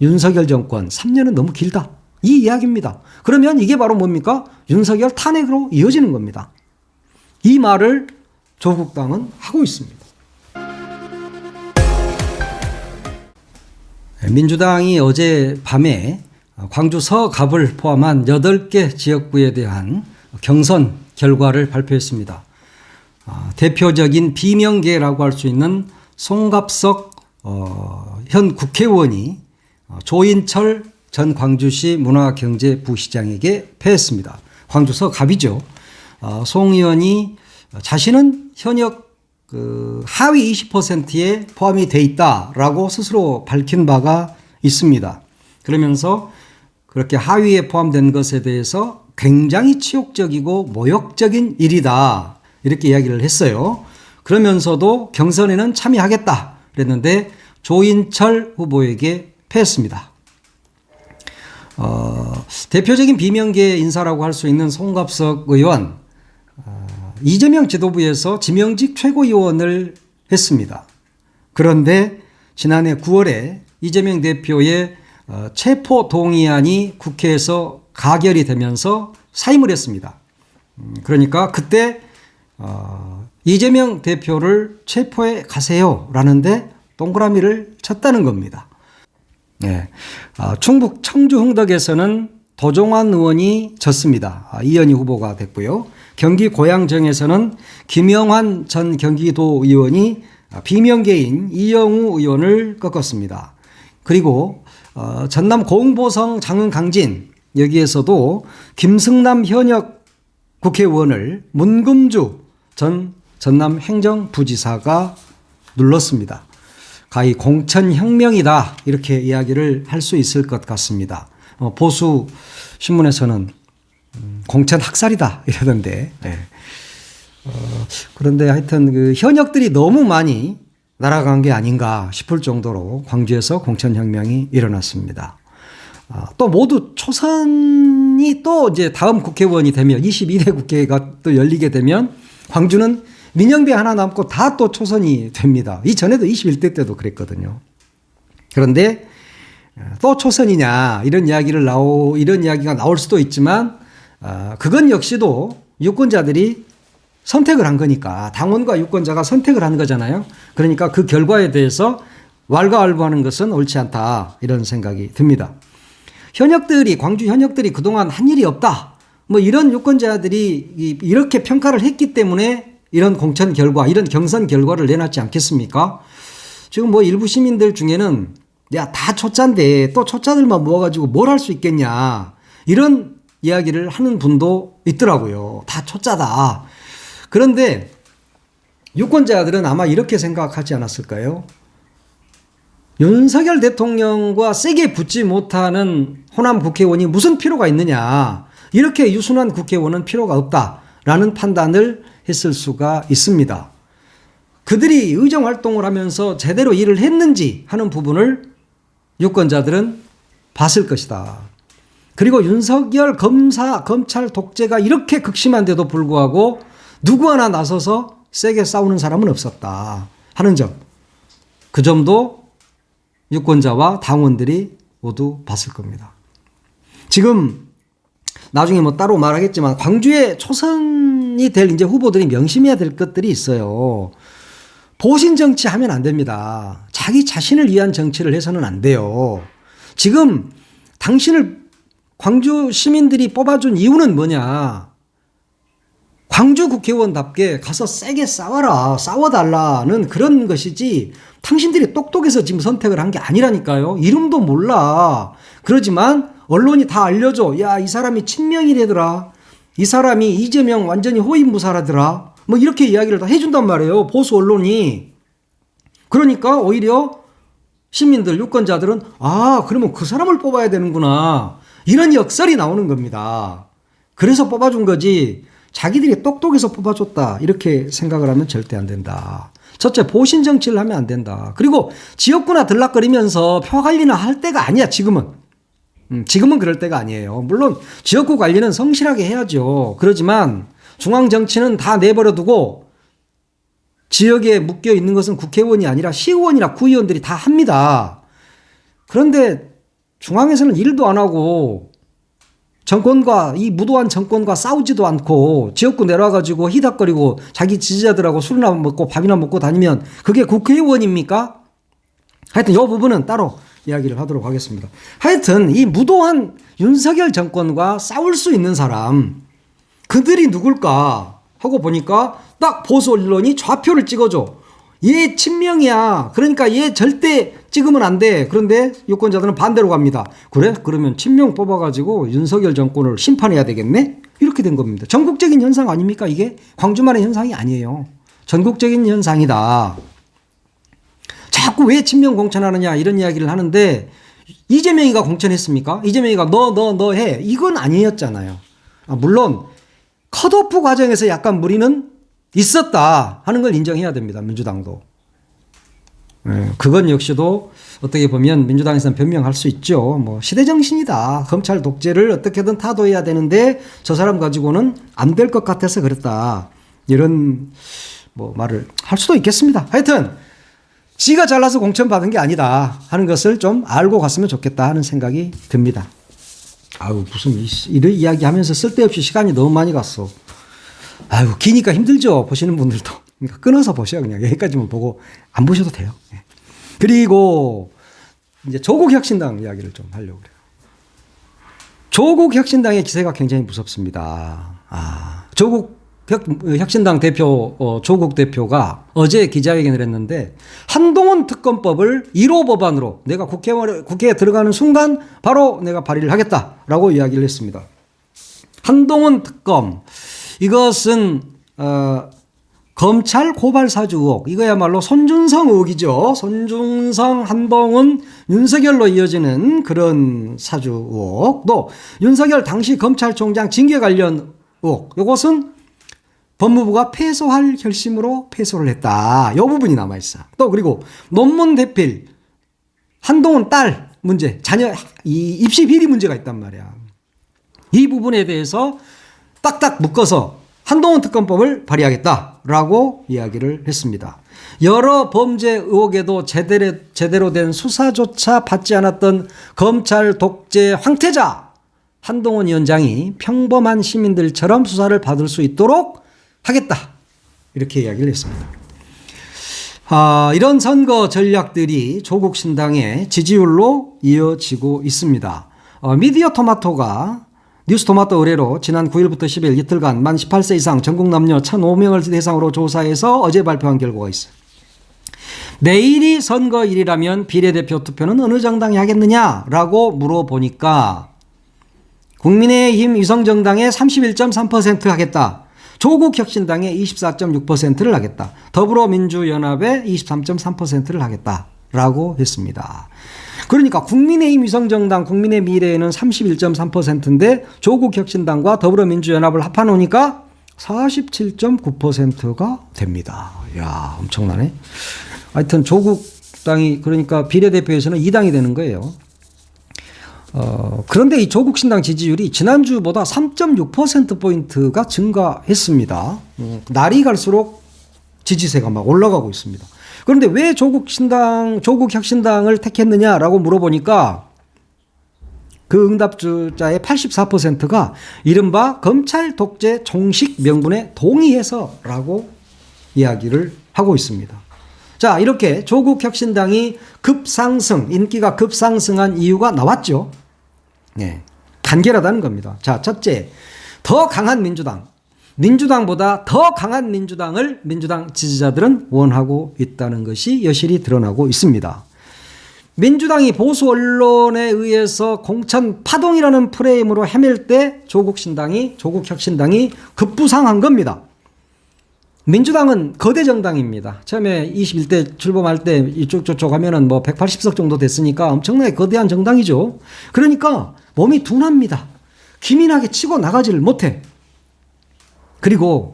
윤석열 정권 3년은 너무 길다. 이 이야기입니다. 그러면 이게 바로 뭡니까? 윤석열 탄핵으로 이어지는 겁니다. 이 말을 조국 당은 하고 있습니다. 민주당이 어제 밤에 광주 서갑을 포함한 8개 지역구에 대한 경선 결과를 발표했습니다. 대표적인 비명계라고 할 수 있는 송갑석 현 국회의원이 조인철 전 광주시 문화경제부시장에게 패했습니다. 광주 서갑이죠. 송 의원이 자신은 현역 하위 20%에 포함이 돼 있다라고 스스로 밝힌 바가 있습니다. 그러면서 그렇게 하위에 포함된 것에 대해서 굉장히 치욕적이고 모욕적인 일이다 이렇게 이야기를 했어요. 그러면서도 경선에는 참여하겠다 그랬는데 조인철 후보에게 패했습니다. 대표적인 비명계 인사라고 할 수 있는 송갑석 의원, 이재명 지도부에서 지명직 최고위원을 했습니다. 그런데 지난해 9월에 이재명 대표의 체포 동의안이 국회에서 가결이 되면서 사임을 했습니다. 그러니까 그때 이재명 대표를 체포해 가세요 라는데 동그라미를 쳤다는 겁니다. 네. 충북 청주 흥덕에서는 도종환 의원이 졌습니다. 이현희 후보가 됐고요. 경기 고양정에서는 김영환 전 경기도 의원이 비명계인 이영우 의원을 꺾었습니다. 그리고 전남 고흥보성 장흥 강진 여기에서도 김승남 현역 국회의원을 문금주 전 전남 행정부지사가 눌렀습니다. 가히 공천혁명이다 이렇게 이야기를 할 수 있을 것 같습니다. 보수 신문에서는 공천학살이다 이러던데 그런데 하여튼 그 현역들이 너무 많이 날아간 게 아닌가 싶을 정도로 광주에서 공천혁명이 일어났습니다. 또 모두 초선이 또 이제 다음 국회의원이 되면 22대 국회가 또 열리게 되면 광주는 민영배 하나 남고 다 또 초선이 됩니다. 이전에도 21대 때도 그랬거든요. 그런데 또 초선이냐 이런 이야기가 나올 수도 있지만 그건 역시도 유권자들이 선택을 한 거니까 당원과 유권자가 선택을 한 거잖아요. 그러니까 그 결과에 대해서 왈가왈부하는 것은 옳지 않다 이런 생각이 듭니다. 광주 현역들이 그동안 한 일이 없다. 뭐 이런 유권자들이 이렇게 평가를 했기 때문에 이런 공천 결과, 이런 경선 결과를 내놨지 않겠습니까? 지금 뭐 일부 시민들 중에는 야, 다 초짜인데 또 초짜들만 모아가지고 뭘 할 수 있겠냐. 이런 이야기를 하는 분도 있더라고요. 다 초짜다. 그런데 유권자들은 아마 이렇게 생각하지 않았을까요? 윤석열 대통령과 세게 붙지 못하는 호남 국회의원이 무슨 필요가 있느냐. 이렇게 유순한 국회의원은 필요가 없다라는 판단을 했을 수가 있습니다. 그들이 의정활동을 하면서 제대로 일을 했는지 하는 부분을 유권자들은 봤을 것이다. 그리고 윤석열 검찰 독재가 이렇게 극심한데도 불구하고 누구 하나 나서서 세게 싸우는 사람은 없었다 하는 점. 그 점도 유권자와 당원들이 모두 봤을 겁니다. 지금 나중에 뭐 따로 말하겠지만 광주에 초선이 될 이제 후보들이 명심해야 될 것들이 있어요. 보신 정치 하면 안 됩니다. 자기 자신을 위한 정치를 해서는 안 돼요. 지금 당신을 광주 시민들이 뽑아준 이유는 뭐냐? 광주 국회의원답게 가서 세게 싸워달라는 그런 것이지 당신들이 똑똑해서 지금 선택을 한 게 아니라니까요. 이름도 몰라. 그러지만 언론이 다 알려줘. 야, 이 사람이 친명이래더라. 이 사람이 이재명 완전히 호위무사라더라. 뭐 이렇게 이야기를 다 해준단 말이에요. 보수 언론이. 그러니까 오히려 시민들, 유권자들은 그러면 그 사람을 뽑아야 되는구나. 이런 역설이 나오는 겁니다. 그래서 뽑아준 거지 자기들이 똑똑해서 뽑아줬다. 이렇게 생각을 하면 절대 안 된다. 첫째, 보신 정치를 하면 안 된다. 그리고 지역구나 들락거리면서 표 관리나 할 때가 아니야, 지금은. 지금은 그럴 때가 아니에요. 물론 지역구 관리는 성실하게 해야죠. 그렇지만 중앙 정치는 다 내버려 두고 지역에 묶여 있는 것은 국회의원이 아니라 시의원이나 구의원들이 다 합니다. 그런데 중앙에서는 일도 안 하고 정권과 이 무도한 정권과 싸우지도 않고 지역구 내려와가지고 히닥거리고 자기 지지자들하고 술이나 먹고 밥이나 먹고 다니면 그게 국회의원입니까? 하여튼 이 부분은 따로 이야기를 하도록 하겠습니다. 하여튼 이 무도한 윤석열 정권과 싸울 수 있는 사람 그들이 누굴까 하고 보니까 딱 보수 언론이 좌표를 찍어줘. 얘 친명이야. 그러니까 얘 절대 찍으면 안 돼. 그런데 유권자들은 반대로 갑니다. 그래? 그러면 친명 뽑아가지고 윤석열 정권을 심판해야 되겠네? 이렇게 된 겁니다. 전국적인 현상 아닙니까? 이게 광주만의 현상이 아니에요. 전국적인 현상이다. 자꾸 왜 친명 공천하느냐 이런 이야기를 하는데 이재명이가 공천했습니까? 이재명이가 너 해. 이건 아니었잖아요. 물론 컷오프 과정에서 약간 무리는 있었다 하는 걸 인정해야 됩니다. 민주당도. 그건 역시도 어떻게 보면 민주당에서는 변명할 수 있죠. 뭐 시대정신이다. 검찰 독재를 어떻게든 타도해야 되는데 저 사람 가지고는 안 될 것 같아서 그랬다. 이런 뭐 말을 할 수도 있겠습니다. 하여튼 지가 잘나서 공천받은 게 아니다 하는 것을 좀 알고 갔으면 좋겠다 하는 생각이 듭니다. 아유 무슨 이런 이야기하면서 쓸데없이 시간이 너무 많이 갔어. 아유 기니까 힘들죠. 보시는 분들도. 그러니까 끊어서 보셔. 그냥 여기까지만 보고 안 보셔도 돼요. 그리고 이제 조국혁신당 이야기를 좀 하려고 그래요. 조국혁신당의 기세가 굉장히 무섭습니다. 조국혁신당 대표 조국 대표가 어제 기자회견을 했는데 한동훈 특검법을 1호 법안으로 내가 국회에 들어가는 순간 바로 내가 발의를 하겠다라고 이야기를 했습니다. 한동훈 특검 이것은 검찰 고발 사주 의혹 이거야말로 손준성 의혹이죠. 손준성, 한동훈, 윤석열로 이어지는 그런 사주 의혹. 또 윤석열 당시 검찰총장 징계 관련 의혹. 이것은 법무부가 패소할 결심으로 패소를 했다. 이 부분이 남아있어. 또 그리고 논문 대필 한동훈 딸 문제 자녀 이 입시 비리 문제가 있단 말이야. 이 부분에 대해서 딱딱 묶어서 한동훈 특검법을 발의하겠다라고 이야기를 했습니다. 여러 범죄 의혹에도 제대로 된 수사조차 받지 않았던 검찰 독재 황태자 한동훈 위원장이 평범한 시민들처럼 수사를 받을 수 있도록 하겠다. 이렇게 이야기를 했습니다. 이런 선거 전략들이 조국 신당의 지지율로 이어지고 있습니다. 미디어 토마토가 뉴스토마토 의뢰로 지난 9일부터 10일 이틀간 만 18세 이상 전국 남녀 1,005명을 대상으로 조사해서 어제 발표한 결과가 있어요. 내일이 선거일이라면 비례대표 투표는 어느 정당이 하겠느냐라고 물어보니까 국민의힘 위성정당의 31.3% 하겠다. 조국혁신당의 24.6%를 하겠다. 더불어민주연합의 23.3%를 하겠다라고 했습니다. 그러니까 국민의힘 위성정당 국민의 미래에는 31.3%인데 조국혁신당과 더불어민주연합을 합해놓으니까 47.9%가 됩니다. 이야 엄청나네. 하여튼 조국당이 그러니까 비례대표에서는 2당이 되는 거예요. 그런데 이 조국신당 지지율이 지난주보다 3.6%포인트가 증가했습니다. 날이 갈수록 지지세가 막 올라가고 있습니다. 그런데 왜 조국혁신당을 택했느냐라고 물어보니까 그 응답자의 84%가 이른바 검찰 독재 종식 명분에 동의해서라고 이야기를 하고 있습니다. 자, 이렇게 조국혁신당이 급상승, 인기가 급상승한 이유가 나왔죠. 네, 간결하다는 겁니다. 자, 첫째, 더 강한 민주당보다 더 강한 민주당을 민주당 지지자들은 원하고 있다는 것이 여실히 드러나고 있습니다. 민주당이 보수 언론에 의해서 공천 파동이라는 프레임으로 헤맬 때 조국혁신당이 급부상한 겁니다. 민주당은 거대 정당입니다. 처음에 21대 출범할 때 이쪽 저쪽 하면은 뭐 180석 정도 됐으니까 엄청나게 거대한 정당이죠. 그러니까 몸이 둔합니다. 기민하게 치고 나가지를 못해. 그리고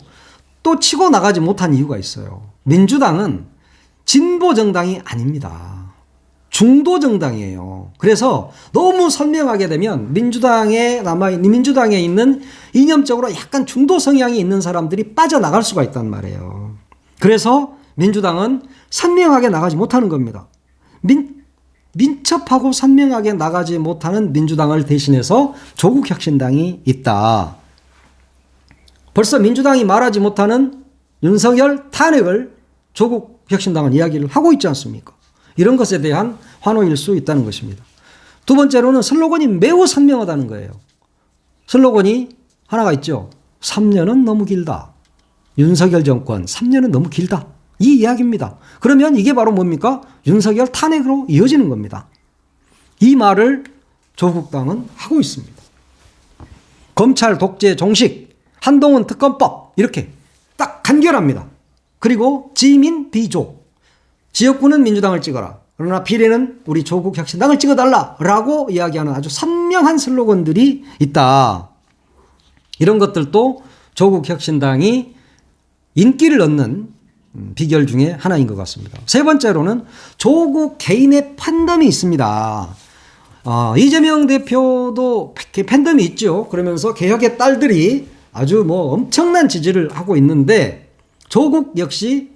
또 치고 나가지 못한 이유가 있어요. 민주당은 진보 정당이 아닙니다. 중도 정당이에요. 그래서 너무 선명하게 되면 민주당에 있는 이념적으로 약간 중도 성향이 있는 사람들이 빠져나갈 수가 있단 말이에요. 그래서 민주당은 선명하게 나가지 못하는 겁니다. 민첩하고 선명하게 나가지 못하는 민주당을 대신해서 조국혁신당이 있다. 벌써 민주당이 말하지 못하는 윤석열 탄핵을 조국혁신당은 이야기를 하고 있지 않습니까? 이런 것에 대한 환호일 수 있다는 것입니다. 두 번째로는 슬로건이 매우 선명하다는 거예요. 슬로건이 하나가 있죠. 3년은 너무 길다. 윤석열 정권 3년은 너무 길다. 이 이야기입니다. 그러면 이게 바로 뭡니까? 윤석열 탄핵으로 이어지는 겁니다. 이 말을 조국당은 하고 있습니다. 검찰 독재 종식, 한동훈 특검법 이렇게 딱 간결합니다. 그리고 지민 비조, 지역구는 민주당을 찍어라. 그러나 비례는 우리 조국혁신당을 찍어달라라고 이야기하는 아주 선명한 슬로건들이 있다. 이런 것들도 조국혁신당이 인기를 얻는 비결 중에 하나인 것 같습니다. 세 번째로는 조국 개인의 팬덤이 있습니다. 이재명 대표도 팬덤이 있죠. 그러면서 개혁의 딸들이 아주 엄청난 지지를 하고 있는데 조국 역시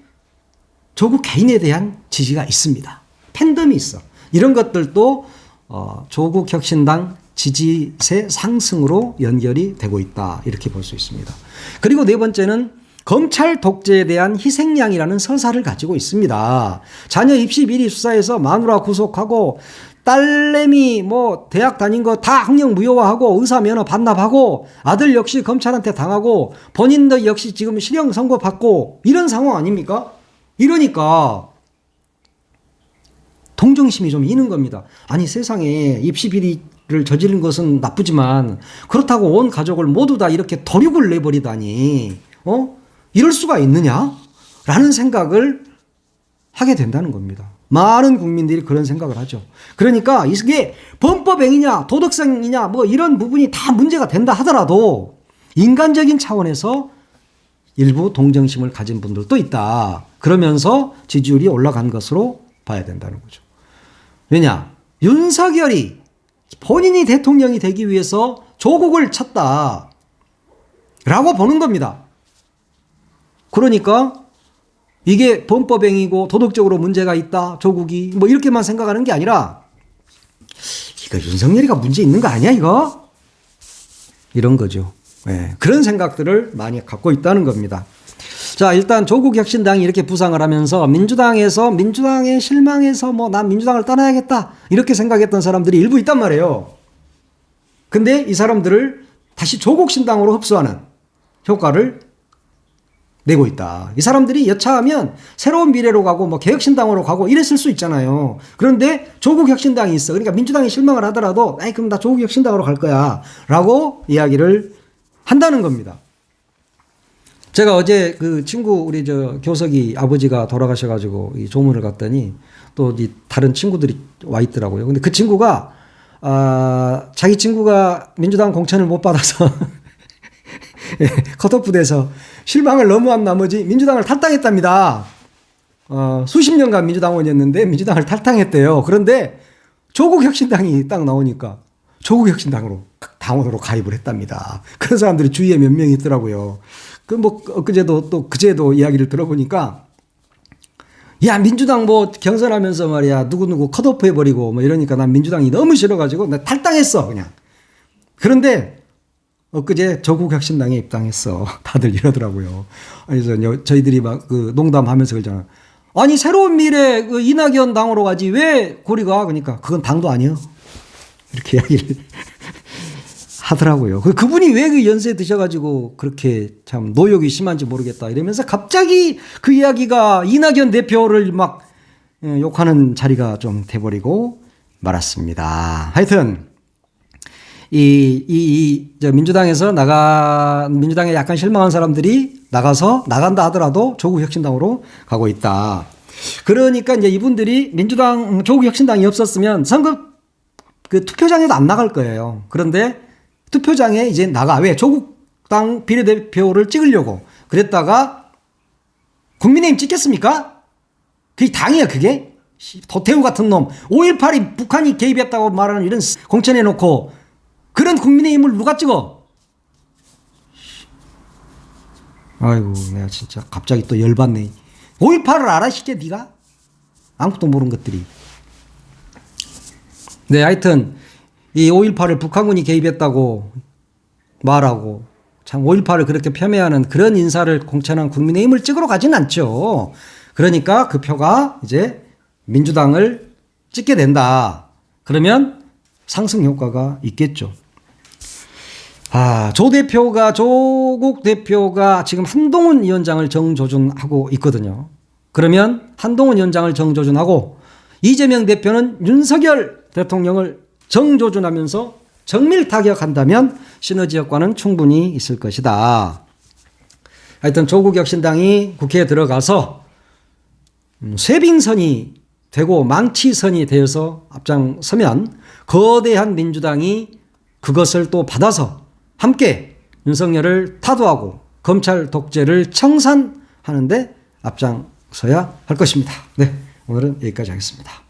조국 개인에 대한 지지가 있습니다. 팬덤이 있어. 이런 것들도 조국 혁신당 지지세 상승으로 연결이 되고 있다. 이렇게 볼 수 있습니다. 그리고 네 번째는 검찰 독재에 대한 희생양이라는 서사를 가지고 있습니다. 자녀 입시 비리 수사에서 마누라 구속하고 딸내미 대학 다닌 거 다 학력 무효화하고 의사 면허 반납하고 아들 역시 검찰한테 당하고 본인도 역시 지금 실형 선고 받고 이런 상황 아닙니까? 이러니까 동정심이 좀 있는 겁니다. 아니 세상에 입시 비리를 저지른 것은 나쁘지만 그렇다고 온 가족을 모두 다 이렇게 도륙을 내버리다니 이럴 수가 있느냐라는 생각을 하게 된다는 겁니다. 많은 국민들이 그런 생각을 하죠. 그러니까 이게 범법행위냐 도덕성이냐 이런 부분이 다 문제가 된다 하더라도 인간적인 차원에서 일부 동정심을 가진 분들도 있다. 그러면서 지지율이 올라간 것으로 봐야 된다는 거죠. 왜냐? 윤석열이 본인이 대통령이 되기 위해서 조국을 쳤다 라고 보는 겁니다. 그러니까 이게 범법행위고 도덕적으로 문제가 있다. 조국이 이렇게만 생각하는 게 아니라 이거 윤석열이가 문제 있는 거 아니야 이거? 이런 거죠. 네, 그런 생각들을 많이 갖고 있다는 겁니다. 자, 일단 조국혁신당이 이렇게 부상을 하면서 민주당에 실망해서 난 민주당을 떠나야겠다 이렇게 생각했던 사람들이 일부 있단 말이에요. 근데 이 사람들을 다시 조국신당으로 흡수하는 효과를 내고 있다. 이 사람들이 여차하면 새로운 미래로 가고 개혁신당으로 가고 이랬을 수 있잖아요. 그런데 조국혁신당이 있어. 그러니까 민주당이 실망을 하더라도 그럼 나 조국혁신당으로 갈 거야 라고 이야기를 한다는 겁니다. 제가 어제 그 친구 우리 교석이 아버지가 돌아가셔가지고 이 조문을 갔더니 또 이 다른 친구들이 와 있더라고요. 근데 그 친구가 자기 친구가 민주당 공천을 못 받아서 컷오프 돼서 실망을 너무 한 나머지 민주당을 탈당했답니다. 수십 년간 민주당원이었는데 민주당을 탈당했대요. 그런데 조국혁신당이 딱 나오니까 조국혁신당으로 당원으로 가입을 했답니다. 그런 사람들이 주위에 몇 명 있더라고요. 그제도 이야기를 들어보니까 야 민주당 경선하면서 말이야 누구누구 컷오프 해버리고 이러니까 난 민주당이 너무 싫어가지고 나 탈당했어 그냥. 그런데 엊그제 조국혁신당에 입당했어. 다들 이러더라고요. 그래서 저희들이 농담하면서 그러잖아. 아니 새로운 미래 이낙연 당으로 가지 왜 고리가? 그러니까 그건 당도 아니에요. 이렇게 이야기를 하더라고요. 그분이 왜 그 연세 드셔가지고 그렇게 참 노욕이 심한지 모르겠다 이러면서 갑자기 그 이야기가 이낙연 대표를 막 욕하는 자리가 좀 돼버리고 말았습니다. 하여튼 민주당에서 민주당에 약간 실망한 사람들이 나간다 하더라도 조국혁신당으로 가고 있다. 그러니까 이제 이분들이 조국혁신당이 없었으면 선거 투표장에도 안 나갈 거예요. 그런데 투표장에 이제 왜? 조국당 비례대표를 찍으려고. 그랬다가 국민의힘 찍겠습니까? 그게 당이야, 그게? 도태우 같은 놈. 5.18이 북한이 개입했다고 말하는 이런 공천해놓고 그런 국민의힘을 누가 찍어? 아이고, 내가 진짜 갑자기 또 열받네. 5.18을 알아, 시게 네가? 아무것도 모르는 것들이. 네, 하여튼 이 5.18을 북한군이 개입했다고 말하고 참 5.18을 그렇게 폄훼하는 그런 인사를 공천한 국민의힘을 찍으러 가진 않죠. 그러니까 그 표가 이제 민주당을 찍게 된다. 그러면 상승 효과가 있겠죠. 조국 대표가 지금 한동훈 위원장을 정조준하고 있거든요. 그러면 한동훈 위원장을 정조준하고 이재명 대표는 윤석열 대통령을 정조준하면서 정밀 타격한다면 시너지 효과는 충분히 있을 것이다. 하여튼 조국혁신당이 국회에 들어가서 쇄빙선이 되고 망치선이 되어서 앞장서면 거대한 민주당이 그것을 또 받아서 함께 윤석열을 타도하고 검찰 독재를 청산하는데 앞장서야 할 것입니다. 네, 오늘은 여기까지 하겠습니다.